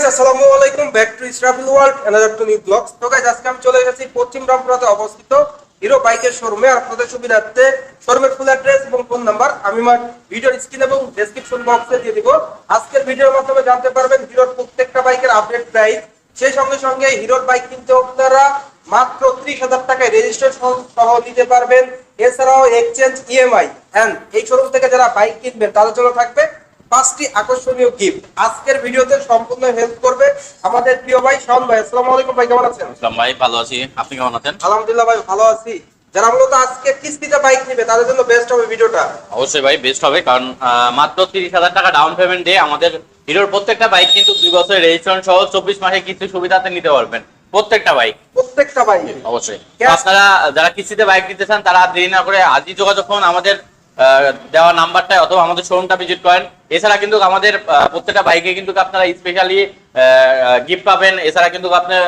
আসসালামু আলাইকুম, back to Israfil world, another two new blogs. তো গাইস, আজকে আমি চলে এসেছি পশ্চিম রামপুরাতে অবস্থিত হিরো বাইকের শোরুমে। আর আপনাদের সুবিধার্থে শোরুমের ফুল অ্যাড্রেস এবং ফোন নাম্বার আমি আমার ভিডিওর স্ক্রিন এবং ডেসক্রিপশন বক্সে দিয়ে দিব। আজকের ভিডিওর মাধ্যমে জানতে পারবেন হিরোর প্রত্যেকটা বাইকের আপডেট প্রাইস। সেই সঙ্গে সঙ্গে হিরোর বাইক কিনতে আপনারা মাত্র 30,000 টাকায় রেজিস্ট্রেশন সহ নিতে পারবেন। এছাড়াও এক্সচেঞ্জ, ইএমআই এন্ড এই শোরুম থেকে যারা বাইক কিনবেন তাদের জন্য থাকবে 5টি আকর্ষণীয় গিফট। আজকের ভিডিওতে সম্পূর্ণ হেল্প করবে আমাদের প্রিয় ভাই শাওন ভাই। আসসালামু আলাইকুম ভাই, কেমন আছেন? আসসালাম ভাই, ভালো আছি। আপনি কেমন আছেন? আলহামদুলিল্লাহ ভাই, ভালো আছি। যারা মূলত আজকে কিস্তিতে বাইক নেবে তাদের জন্য বেস্ট হবে ভিডিওটা। অবশ্যই ভাই, বেস্ট হবে, কারণ মাত্র 30,000 টাকা ডাউন পেমেন্ট দিয়ে আমাদের হিরোর প্রত্যেকটা বাইক কিন্তু 2 বছরের রেজিস্ট্রেশন সহ 24 মাসে কিস্তি সুবিধাতে নিতে পারবেন। প্রত্যেকটা বাইক অবশ্যই। আপনারা যারা কিস্তিতে বাইক নিতে চান তারা দেরি না করে আজই যোগাযোগ করুন আমাদের দেওয়া নাম্বারটায়, অথবা আমাদের শোরুমটা ভিজিট করেন। এছাড়া কিন্তু আমাদের প্রত্যেকটা বাইকে কিন্তু আপনারা স্পেশালি গিফট পাবেন। এছাড়া কিন্তু আপনার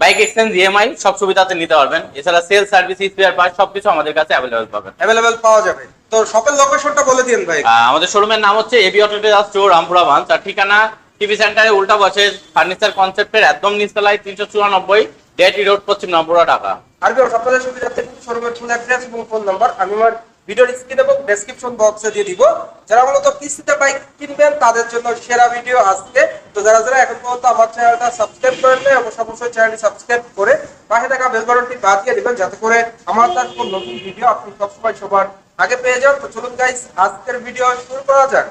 বাইক এক্সচেঞ্জ, ইএমআই সব সুবিধাতে নিতে পারবেন। এছাড়া সেল সার্ভিস, স্পেয়ার পার্টস সবকিছু আমাদের কাছে অ্যাভেলেবল পাওয়া যাবে। তো শপের লোকেশনটা বলে দিন ভাই। আমাদের শোরুমের নাম হচ্ছে AB auto traders store, Rampura branch. আর ঠিকানা টিভি সেন্টারে উল্টা পাশে ফার্নিচার কনসেপ্টের একদম নিচতলায় 394 ডেটি রোড, পশ্চিম রামপুরা, ঢাকা। আর আপনাদের সুবিধার্থে শোরুমের ফুল অ্যাড্রেস এবং ফোন নাম্বার আমি আমার ভিডিওর স্ক্রিন এবং ডেসক্রিপশন বক্সে দিয়ে দিব। যারা মূলত কিস্তিতে বাইক কিনবেন তাদের জন্য সেরা ভিডিও আজকে। তো যারা যারা এখন পর্যন্ত আমার চ্যানেলটা সাবস্ক্রাইব করেন নাই, অবশ্যই চ্যানেলটি সাবস্ক্রাইব করে পাশে থাকা বেল বাটনটি বাজিয়ে দিবেন, যাতে করে আমার তার কোন নতুন ভিডিও আপনি সবসময় সবার আগে পেয়ে যান। তো চলুন গাইস, আজকের ভিডিও শুরু করা যাক।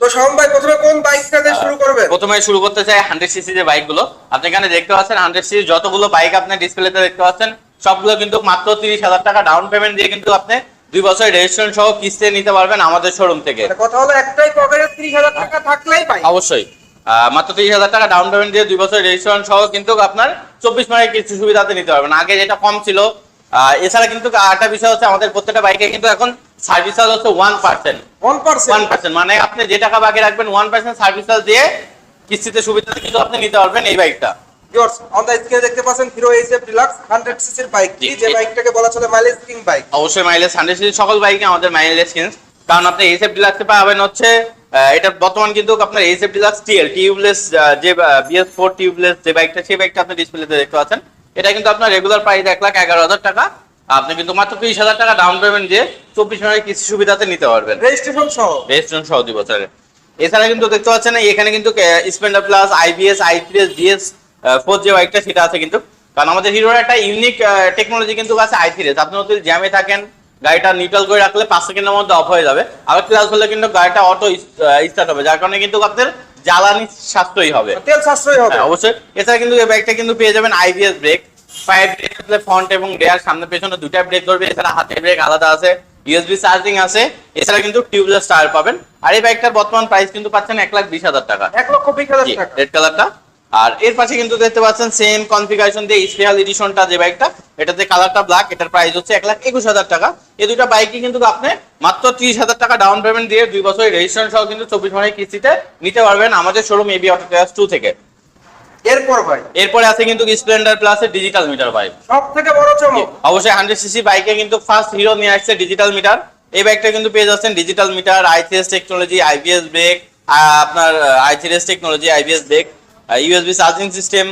তো শাওন ভাই, প্রথমে কোন বাইকটা দিয়ে শুরু করবেন? প্রথমে শুরু করতে চাই 100 সিসি যে বাইকগুলো। আপনি এখানে দেখতে পাচ্ছেন 100 সিসি যতগুলো বাইক আপনি ডিসপ্লেতে দেখতে পাচ্ছেন সবগুলো কিন্তু মাত্র 30,000 টাকা ডাউন পেমেন্ট দিয়ে কিন্তু আপনি 2 বছরের রেজিস্ট্রেশন সহ কিস্তি নিতে পারবেন আমাদের শোরুম থেকে। কথা হলো একটাই, পকেটে 30,000 টাকা থাকলেই পাই। অবশ্যই মাত্র 30,000 টাকা ডাউন পেমেন্ট দিয়ে 2 বছরের রেজিস্ট্রেশন সহ কিন্তু আপনার 24 মাসের কিস্তি সুবিধাতে নিতে পারবেন। আগে যেটা কম ছিল। এছাড়া কিন্তু আরেকটা বিষয় হচ্ছে আমাদের প্রত্যেকটা বাইকে কিন্তু এখন সার্ভিস চার্জ হচ্ছে 1%, মানে আপনি যে টাকা বাকি রাখবেন 1% সার্ভিস চার্জ দিয়ে কিস্তিতে সুবিধাতে কিন্তু আপনি নিতে পারবেন এই বাইকটা। ভিউয়ার্স, অন দ্য স্ক্রিনে দেখতে পাচ্ছেন হিরো এইচএফ ডিলাক্স 100 সিসির বাইক, যে বাইকটাকে বলা চলে মাইলেজ কিং বাইক। অবশ্যই মাইলেজ 100 সিসি সকল বাইকে আমাদের মাইলেজ কিং, কারণ আপনি এইচএফ ডিলাক্সে পাবেন হচ্ছে এটা বর্তমান কিন্তু আপনার এইচএফ ডিলাক্স টিউবলেস যে BS4 টিউবলেস যে বাইকটা, সেই বাইকটা আপনি ডিসপ্লেতে দেখতে পাচ্ছেন। এটা কিন্তু আপনার রেগুলার প্রাইস 1,11,000 টাকা। আপনি কিন্তু মাত্র 30,000 টাকা ডাউন পেমেন্ট দিয়ে 24 মাসের কিস্তি সুবিধাতে নিতে পারবেন, রেজিস্ট্রেশন সহ 2 বছরের। এছাড়া কিন্তু দেখতে পাচ্ছেন এখানে কিন্তু Splendor plus, IBS, i3 DS4 যে বাইকটা সেটা আছে কিন্তু, কারণ আমাদের হিরোর একটা ইউনিক টেকনোলজি কিন্তু আছে i3। আপনি যদি জ্যামে থাকেন গাড়িটা নিউট্রাল করে রাখলে 5 সেকেন্ডের মধ্যে অফ হয়ে যাবে, আবার ক্লাস হলে কিন্তু গাড়িটা অটো স্টার্ট হবে, যার কারণে কিন্তু আপনার জ্বালানি সাশ্রয়ী হবে, তেল সাশ্রয়ী হবে। অবশ্যই। এছাড়া কিন্তু এই বাইকটা কিন্তু পেয়ে যাবেন IBS ব্রেক, ফায়ার ব্রেক আছে, ফ্রন্ট এবং রিয়ার সামনে পেছনে দুইটা ব্রেক ধরবে। এছাড়া হাতের ব্রেক আলাদা আছে, USB চার্জিং আছে। এছাড়া কিন্তু টিউবলেস টায়ার পাবেন। আর এই বাইকটার বর্তমান প্রাইস কিন্তু পাচ্ছেন 1,20,000 টাকা, 1,20,000 টাকা, রেড কালারটা। আর এর পাশে কিন্তু দেখতে পাচ্ছেন সেম কনফিগারেশন দিয়ে স্পেশাল এডিশনটা যে বাইকটা, এটাতে কালারটা ব্ল্যাক, এটার প্রাইস হচ্ছে 1,21,000 টাকা। এই দুটো বাইকই কিন্তু আপনি মাত্র 30,000 টাকা ডাউন পেমেন্ট দিয়ে 2 বছরের রেজিস্ট্রেশন সহ কিন্তু 24 মাসের কিস্তিতে নিতে পারবেন আমাদের শোরুম এবি অটো ট্রেডার্স 2 থেকে। এরপরে আছে কিন্তু স্প্লেন্ডার প্লাসের ডিজিটাল মিটার বাইক, সবথেকে বড় চমক। অবশ্যই 100 সিসি বাইকে কিন্তু ফার্স্ট হিরো নিয়ে আসছে ডিজিটাল মিটার। এই বাইকটা কিন্তু পেয়ে যাচ্ছেন digital meter, i3s technology, IBS brake, আপনার i3s technology, IBS brake, USB charging system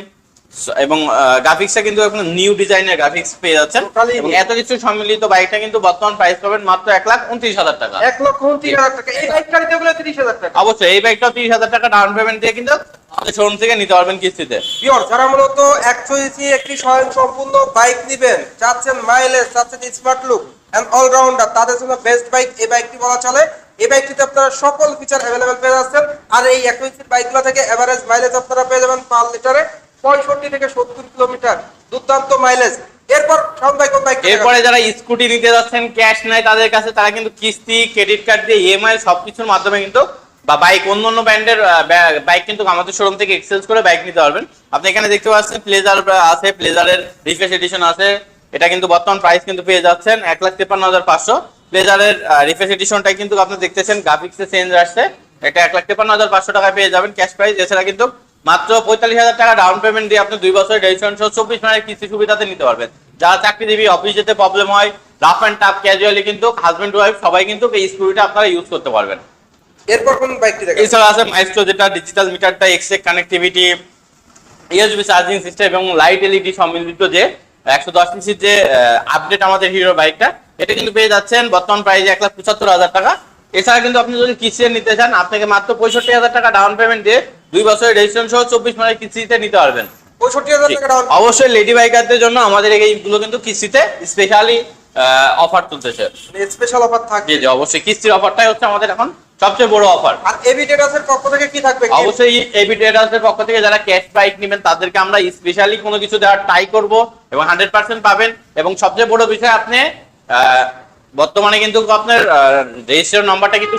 এবং গ্রাফিক্সটা কিন্তু আপনার নিউ ডিজাইনের গ্রাফিক্স পেয়ে যাচ্ছেন। এবং এত কিছু সম্মিলিত বাইকটা কিন্তু বর্তমান প্রাইস পাবেন মাত্র 1,29,000 টাকা, 1,29,000 টাকা। এই বাইকটা নিতে গেলে 30,000 টাকা। অবশ্যই এই বাইকটা 30,000 টাকা ডাউন পেমেন্ট দিয়ে কিন্তু আমাদের শোরুম থেকে নিতে পারবেন কিস্তিতে। ভিউয়ার্স, যারা মূলত 100 সিসি একটি স্বয়ংসম্পূর্ণ বাইক নেবেন, চাচ্ছেন মাইলেজ, চাচ্ছেন স্মার্ট লুক এন্ড অলরাউন্ডার, তাদের জন্য বেস্ট বাইক এই বাইকটি বলা চলে। এই বাইকটিতে আপনারা সকল ফিচার অ্যাভেলেবেল পেয়ে যাচ্ছেন। আর এই 100 সিসির বাইকগুলো থেকে এভারেজ মাইলেজ আপনারা পেয়ে যাবেন পার লিটারে 65 থেকে 70 কিলোমিটার, দুর্দান্ত মাইলেজ। এরপর শাওন ভাই কোন বাইক? এরপরে যারা স্কুটি নিতে যাচ্ছেন, ক্যাশ নাই তাদের কাছে, তারা কিন্তু কিস্তি, ক্রেডিট কার্ড দিয়ে, ইএমআই সবকিছুর মাধ্যমে কিন্তু বা বাইক অন্য ব্র্যান্ডের বাইক কিন্তু আমাদের শোরুম থেকে এক্সচেঞ্জ করে বাইক নিতে পারবেন। আপনি এখানে দেখতে পাচ্ছেন প্লেজার আছে, প্লেজারের রিফ্রেশ এডিশন আছে। এটা কিন্তু বর্তমান প্রাইস কিন্তু পেয়ে যাচ্ছেন 1,53,500। প্লেজারের রিফ্রেশ এডিশনটাই কিন্তু আপনি দেখতেছেন গ্রাফিক্সে চেঞ্জ আসছে, এটা 1,53,500 টাকায় পেয়ে যাবেন ক্যাশ প্রাইস। এছাড়া কিন্তু মাত্র 45,000 টাকা ডাউন পেমেন্ট দিয়ে আপনি 2 বছরের রেজিস্ট্রেশন সহ 24 মাসের কিস্তি সুবিধাতে নিতে পারবেন। যারা চাকরিজীবী, অফিস যেতে প্রবলেম হয়, রাফ অ্যান্ড টাফ ক্যাজুয়ালি কিন্তু হাজবেন্ড ওয়াইফ সবাই কিন্তু এই স্কুটিটা আপনারা ইউজ করতে পারবেন। এরপর কোন বাইকটি দেখাবেন? এছাড়া আছে মাইস্ট্রো, যেটা ডিজিটাল মিটারটা, extra connectivity, USB charging system এবং লাইট এলইডি সম্মিলিত যে 110 সিসির যে আপডেট আমাদের হিরো বাইকটা, এটা কিন্তু পেয়ে যাচ্ছেন বর্তমান প্রাইসে 1,75,000 টাকা। এছাড়া কিন্তু আপনি যদি কিস্তিতে নিতে চান, আপনাকে মাত্র 65,000 টাকা ডাউন পেমেন্ট দিয়ে 2 বছরের রেজিস্ট্রেশন সহ 24 মাসের কিস্তিতে নিতে পারবেন। 65,000 টাকা ডাউন। অবশ্যই লেডি বাইকারদের জন্য আমাদের এইগুলো কিন্তু কিস্তিতে স্পেশালি অফার তুলতেছে। স্পেশাল অফার থাকবে। জি জি, অবশ্যই কিস্তির অফারটাই হচ্ছে আমাদের এখন সবচেয়ে বড় অফার। আর এবি ট্রেডার্সের পক্ষ থেকে কি থাকবে? অবশ্যই এবি ট্রেডার্সের পক্ষ থেকে যারা ক্যাশ বাইক নেবেন তাদেরকে আমরা স্পেশালি কোনো কিছু দেওয়ার ট্রাই করব এবং 100% পাবেন। এবং সবচেয়ে বড় বিষয়, আপনি বর্তমানে কিন্তু আপনার রেজিস্ট্রেশন নাম্বারটা কিন্তু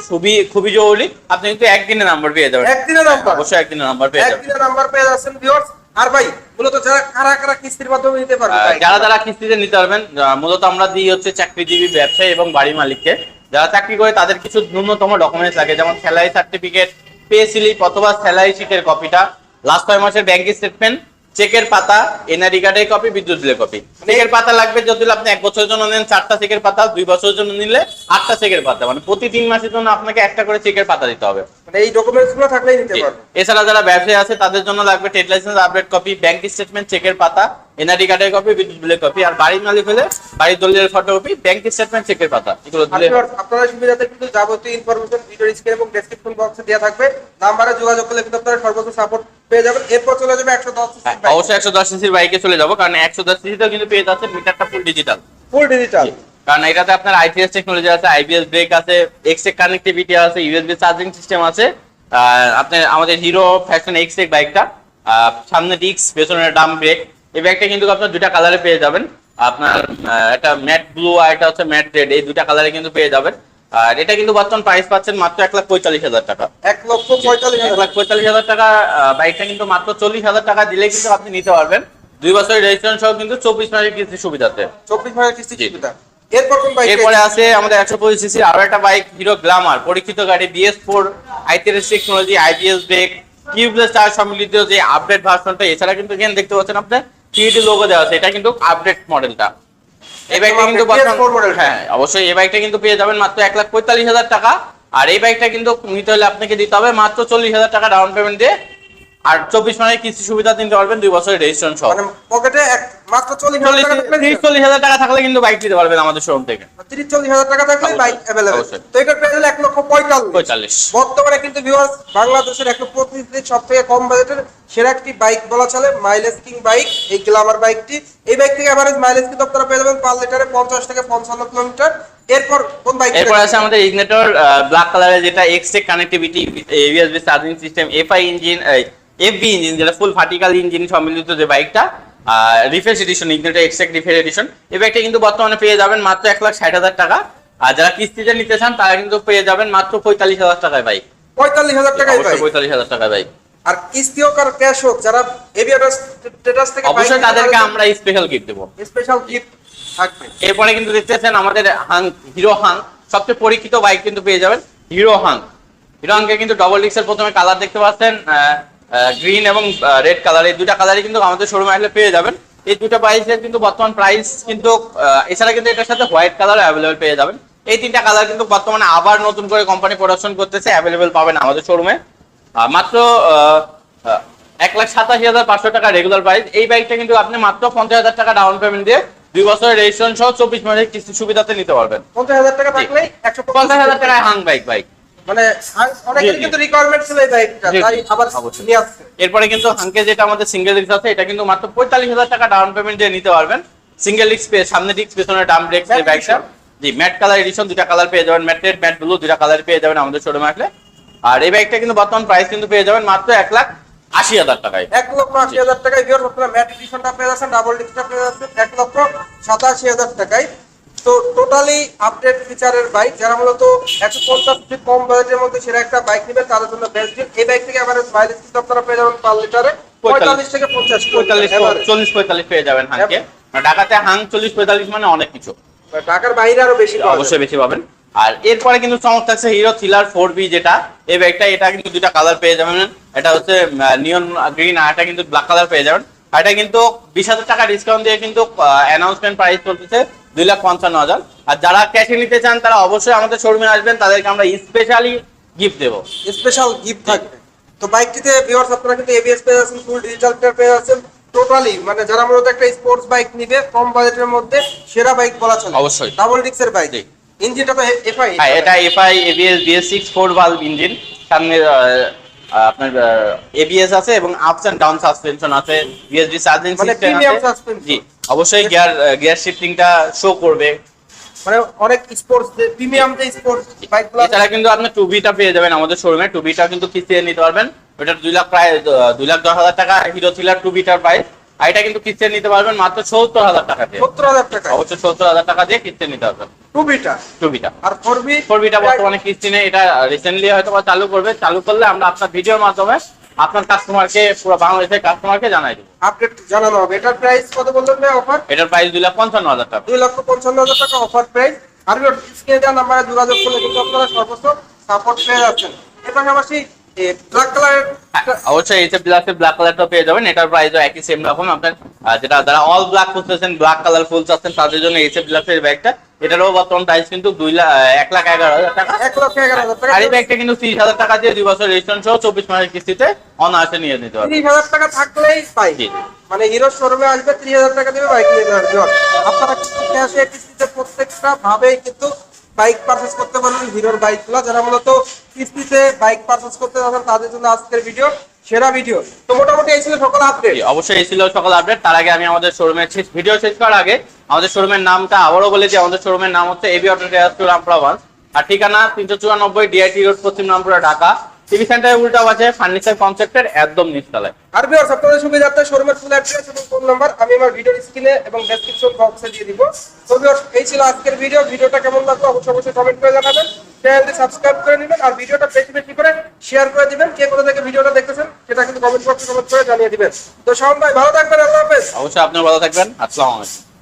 খুবই জরুরি। আপনি কিন্তু একদিনের নাম্বার পেয়ে যাবেন। একদিনের নাম্বার? অবশ্যই একদিনের নাম্বার পেয়ে যাবেন। একদিনের নাম্বার পেয়ে যাচ্ছেন ভিউয়ার্স। আর ভাই মূলত যারা কারা কিস্তির মাধ্যমে নিতে পারবে? যারা কিস্তিতে নিতে পারবেন, মূলত আমরা দিই হচ্ছে চাকরিজীবী, ব্যবসায়ী এবং বাড়ি মালিককে। যারা চাকরি করে তাদের কিছু ন্যূনতম ডকুমেন্টস লাগে, যেমন স্যালারি সার্টিফিকেট, পে স্লিপ অথবা স্যালারি শিটের কপিটা, লাস্ট 6 মাসের ব্যাংক স্টেটমেন্ট, চেকের পাতা, এনআরই কার্ডের কপি, বিদ্যুৎ বিলের কপি। চেকের পাতা লাগবে যদি আপনি 1 বছরের জন্য নেন 4টা চেকের পাতা, 2 বছরের জন্য নিলে 8টা চেকের পাতা, মানে প্রতি 3 মাসের জন্য আপনাকে একটা করে চেকের পাতা দিতে হবে। মানে এই ডকুমেন্টসগুলো থাকলেই নিতে পারবে। এছাড়া যারা ব্যবসায়ী আছে তাদের জন্য লাগবে trade licence update copy, bank statement, চেকের পাতা, এনআরই কার্ডের কপি, বিদ্যুৎ বিলের কপি। আর বাড়ির মালিক হলে বাড়ির দলিলের ফটোকপি, ব্যাংক স্টেটমেন্ট, চেকের পাতা, এগুলো দিলে। আপনারা সুবিধাতে কিন্তু যাবতীয় ইনফরমেশন ভিডিও স্ক্রিন এবং ডেসক্রিপশন বক্সে দেওয়া থাকবে। নাম্বারে যোগাযোগ করলে কিন্তু আপনারা সর্বোচ্চ সাপোর্ট পেয়ে যাবেন। এরপর চলে যাবে 110 সিসি বাইক। অবশ্যই 110 সিসির বাইকে চলে যাব, কারণ 110 সিসিতেও কিন্তু পেয়ে যাচ্ছে মিটারটা ফুল ডিজিটাল। ফুল ডিজিটাল, কারণ এটাতে আপনার আইটিএস টেকনোলজি আছে, আইবিএস ব্রেক আছে, এক্সট্রা কানেক্টিভিটি আছে, ইউএসবি চার্জিং সিস্টেম আছে। আপনি আমাদের হিরো ফ্যাশন এক্সট্রা বাইকটা, সামনে ডিস্ক, পেছনে ডাম ব্রেক। এই বাইকটা কিন্তু আপনার দুটা কালারে পেয়ে যাবেন। আপনার একটা ম্যাট ব্লু আর একটা হচ্ছে ম্যাট রেড, এই দুটা কালারে কিন্তু পেয়ে যাবেন। আর এটা কিন্তু বর্তমান প্রাইস পাচ্ছেন মাত্র 1,45,000 টাকা। 1,45,000 টাকা। বাইকটা কিন্তু মাত্র 40,000 টাকা দিলে কিন্তু আপনি নিতে পারবেন 2 বছরের রেজিস্ট্রেশন সহ কিন্তু 24 মাসের কিস্তি সুবিধাতে। 24 মাসের কিস্তি সুবিধা। এরপর কোন বাইক? এরপরে আছে আমাদের 125 সিসির আরো একটা বাইক, হিরো গ্ল্যামার, পরীক্ষিত গাড়ি, BS4, ITS technology, IBS brake, tubeless tyre সম্মিলিত যে আপডেট ভার্সনটা। এছাড়া কিন্তু এখানে দেখতে পাচ্ছেন আপনার 3D লোগো দেওয়া আছে, এটা কিন্তু আপডেট মডেলটা। এই বাইকটা কিন্তু হ্যাঁ অবশ্যই এই বাইকটা কিন্তু পেয়ে যাবেন মাত্র 1,45,000 টাকা। আর এই বাইকটা কিন্তু নিতে হলে আপনাকে দিতে হবে মাত্র 40,000 টাকা ডাউন পেমেন্ট দিয়ে, আর 24 মাসের কিস্তি সুবিধা নিতে পারবেন 2 বছরের রেজিস্ট্রেশন সহ। মানে পকেটে মাত্র 40,000 টাকা থাকলে কিন্তু বাইক নিতে পারবেন আমাদের শোরুম থেকে। 30-40,000 টাকা থাকলে বাইক अवेलेबल। তো এটার প্রাইস হলো 1,45,000। বর্তমানে কিন্তু ভিউয়ার্স বাংলাদেশের 135 সবথেকে কম বাজেটের সেরা একটি বাইক বলা চলে, মাইলেজ কিং বাইক এই গ্ল্যামার বাইকটি। এই বাইক থেকে এভারেজ মাইলেজ কিন্তু আপনারা পেয়ে যাবেন পার লিটারে 50 থেকে 55 কিলোমিটার। এরপর কোন বাইক? এরপর আছে আমাদের ইগনিটর ব্ল্যাক কালারের, যেটা Xtec connectivity, USB charging system, FI engine, FB engine, যেটা ফুল ভার্টিক্যাল ইঞ্জিন সম্মিলিত যে বাইকটা, refresh edition, Ignitor Xtec refresh edition. এই বাইকটা কিন্তু বর্তমানে পেয়ে যাবেন মাত্র 1,60,000 টাকা। আর যারা কিস্তিতে নিতে চান তারা কিন্তু পেয়ে যাবেন মাত্র 45,000 টাকায় বাইক। 45,000 টাকায় বাইক? 45,000 টাকায় বাইক। আর কিস্তি হোক আর ক্যাশ হোক, যারা এভিয়াটাস স্ট্যাটাস থেকে অবশ্যই তাদেরকে আমরা স্পেশাল গিফট দেব। স্পেশাল গিফট থাকবে। এরপরে কিন্তু দেখতেছেন আমাদের হিরো হাং, সবচেয়ে পরীক্ষিত বাইক কিন্তু পেয়ে যাবেন হিরো হাং। হিরো হাংকে কিন্তু ডবল ডিস্কের প্রথমে কালার দেখতে পাচ্ছেন, গ্রিন এবং রেড কালার, এই দুটা কালারই কিন্তু আমাদের শোরুমে আসলে পেয়ে যাবেন। এই দুটো প্রাইসের কিন্তু বর্তমান প্রাইস কিন্তু এছাড়া কিন্তু এটার সাথে হোয়াইট কালার অ্যাভেলেবেল পেয়ে যাবেন। এই 3টা কালার কিন্তু বর্তমানে আবার নতুন করে কোম্পানি প্রোডাকশন করতেছে, অ্যাভেলেবেল পাবেন আমাদের শোরুমে মাত্র 1,87,500 টাকা রেগুলার প্রাইস। এই বাইকটা কিন্তু আপনি মাত্র 50,000 টাকা ডাউন পেমেন্ট দিয়ে 2 বছরের রেজিস্ট্রেশন সহ 24 মাসের কিস্তি সুবিধাতে নিতে পারবেন। 50,000 টাকা থাকলেই 150,000 টাকায় হাং বাইক। মানে অনেকের কিন্তু রিকোয়ারমেন্ট ছিল এই বাইকটা, তাই আবার নিয়ে আসছে। এরপরে কিন্তু হাংকে যেটা আমাদের সিঙ্গেল ডিস্ক আছে, এটা কিন্তু মাত্র 45,000 টাকা ডাউন পেমেন্ট দিয়ে নিতে পারবেন। সিঙ্গেল ডিস্ক সামনে ডিস্ক, পেছনে ডাম ব্রেক এই বাইকটা। জি, ম্যাট কালার এডিশন, দুটা কালার পেয়ে যাবেন, ম্যাট রেড, ম্যাট ব্লু, দুটা কালার পেয়ে যাবেন আমাদের শোরুমে আসলে। আর এই বাইকটা কিন্তু বর্তমান প্রাইস কিন্তু পেয়ে যাবেন মাত্র 1,80,000 টাকায়। 1,80,000 টাকায় ভিউয়ার আপনারা ম্যাট এডিশনটা পেয়ে যাচ্ছেন, ডাবল ডিস্কটা পেয়ে যাচ্ছেন 1,87,000 টাকায়। তো টোটালি আপডেট ফিচারের বাইক, যারা মূলত 150 ফিট কম বাজেটের মধ্যে সেরা একটা বাইক নেবেন তাদের জন্য বেস্ট ডিল। এই বাইক থেকে এভারেজ মাইলেজ কিন্তু আপনারা পেয়ে যাবেন পার লিটারে 45 থেকে 50, 40-45 পেয়ে যাবেন হাংকে। ঢাকাতে হাং 40-45 মানে অনেক কিছু, ঢাকার বাইরে আরো বেশি, অবশ্যই বেশি পাবেন। আর এরপরে কিন্তু চমক থাকছে হিরো থ্রিলার 4B, যেটা এই বাইকটা, এটা কিন্তু দুটা কালার পেয়ে যাবেন। এটা হচ্ছে নিয়ন গ্রিন, আর এটা কিন্তু ব্ল্যাক কালার পেয়ে যাবেন। আর এটা কিন্তু 20,000 টাকা ডিসকাউন্ট দিয়ে কিন্তু অ্যানাউন্সমেন্ট প্রাইস চলতেছে 2,55,000। আর যারা ক্যাশে নিতে চান তারা অবশ্যই আমাদের শোরুমে আসবেন, তাদেরকে আমরা স্পেশালি গিফট দেবো। স্পেশাল গিফট থাকবে। তো বাইকটিতে ভিউয়ার্স আপনারা কিন্তু এবিএস পেয়ে যাচ্ছেন, ফুল ডিজিটাল প্লেয়ার পেয়ে যাচ্ছেন। টোটালি মানে যারা মূলত একটা স্পোর্টস বাইক নিবে কম বাজেটের মধ্যে সেরা বাইক বলা চলে। অবশ্যই। ডাবল ডিক্সের বাইক। জি। ইঞ্জিনটা তো এফআই। হ্যাঁ, এটা FI ABS BS6 4 valve engine. সামনে আপনার এবিএস আছে এবং আপস এন্ড ডাউন সাসপেনশন আছে, ইউএসবি চার্জিং মানে সিস্টেম প্রিমিয়াম আছে। সাসপেনশন। জি, অবশ্যই গিয়ার শিফটিংটা শো করবে। মানে অনেক স্পোর্টস প্রিমিয়াম যে স্পোর্টস বাইকগুলো এছাড়া কিন্তু আপনি টুবিটা পেয়ে যাবেন আমাদের শোরুমে। টুবিটা কিন্তু কিস্তিতে নিতে পারবেন। ওটা 2 লাখ প্রায় 2,10,000 টাকা হিরো থ্রিলার টুবিটার প্রাইস। আর এটা কিন্তু কিস্তিতে নিতে পারবেন মাত্র 70,000 টাকা দিয়ে। 70,000 টাকা। অবশ্যই 70,000 টাকা দিয়ে কিস্তিতে নিতে পারবেন টুবিটা। আর ফোরবিটা বর্তমানে কিস্তি নেই, এটা রিসেন্টলি হয়তো বা চালু করবে। চালু করলে আমরা আপনার ভিডিওর মাধ্যমে আপনার কাস্টমারকে, পুরো বাংলাদেশের কাস্টমারকে জানাই দেবো। আপডেট জানানো হবে। এটার প্রাইস কত বললেন ভাই? অফার এটার প্রাইস 2,55,000 টাকা। 2,55,000 টাকা অফার প্রাইস। আর স্ক্রিনে দেওয়া নাম্বারে যোগাযোগ করলে কিন্তু আপনারা সর্বোচ্চ সাপোর্ট পেয়ে যাচ্ছেন। এর পাশাপাশি ব্ল্যাক কালারের অবশ্যই এই ব্ল্যাক কালারটা পেয়ে যাবেন। এটার প্রাইসও একই সেম রকম। আপনার যেটা যারা অল ব্ল্যাক খুঁজতেছেন, ব্ল্যাক কালার ফুল চাচ্ছেন, তাদের জন্য এই ব্ল্যাকের ব্যাগটা। এটারও বর্তমান প্রাইস কিন্তু 1,11,000 টাকা। 1,11,000 টাকা। আর এই ব্যাগটা কিন্তু 30,000 টাকা দিয়ে 2 বছর রেজিস্ট্রেশন সহ 24 মাসের কিস্তিতে অনায়াসে নিয়ে নিতে পারবেন। 30,000 টাকা থাকলেই পাই। জি। মানে হিরো শোরুমে আসবে 30,000 টাকা দেবে বাইক নিয়ে যাবে। আপনারা কিন্তু ক্যাশে কিস্তিতে প্রত্যেকটা ভাবেই কিন্তু বাইক পারচেজ করতে পারবেন হিরোর বাইকগুলো। যারা মূলত কিস্তিতে বাইক পারচেজ করতে যাবেন তাদের জন্য আজকের ভিডিও সেরা ভিডিও। তো মোটামুটি এই ছিল সকল আপডেট। জি, অবশ্যই এই ছিল সকল আপডেট। তার আগে আমি আমাদের শোরুমের ভিডিও শেষ করার আগে আমাদের শোরুমের নামটা আবারও বলে দিই। আমাদের শোরুমের নাম হচ্ছে এবি অটো ট্রেডার্স রামপুরা 1। আর ঠিকানা 394 ডিআইটি রোড, পশ্চিম রামপুরা, ঢাকা। টিভি সেন্টারের উল্টা পাশে ফার্নিচার কনসেপ্টের একদম নিচতলায়। আর ভিউয়ার্স আপনাদের সুবিধার্থে শোরুমের ফুল অ্যাড্রেস এবং ফোন নাম্বার আমি আমার ভিডিওর স্ক্রিনে এবং ডেসক্রিপশন বক্সে দিয়ে দিব। তো ভিউয়ার্স এই ছিল আজকের ভিডিও। ভিডিওটা কেমন লাগলো অবশ্যই কমেন্ট করে জানাবেন। চ্যানেলটি সাবস্ক্রাইব করে নেবেন আর ভিডিওটা বেশি বেশি করে শেয়ার করে দিবেন। কে কোথা থেকে ভিডিওটা দেখতেছেন সেটা কিন্তু কমেন্ট বক্সে কমেন্ট করে জানিয়ে দিবেন। তো শাওন ভাই ভালো থাকবেন, আল্লাহ হাফেজ। অবশ্যই আপনিও ভালো থাকবেন। আসসালামু আলাইকুম।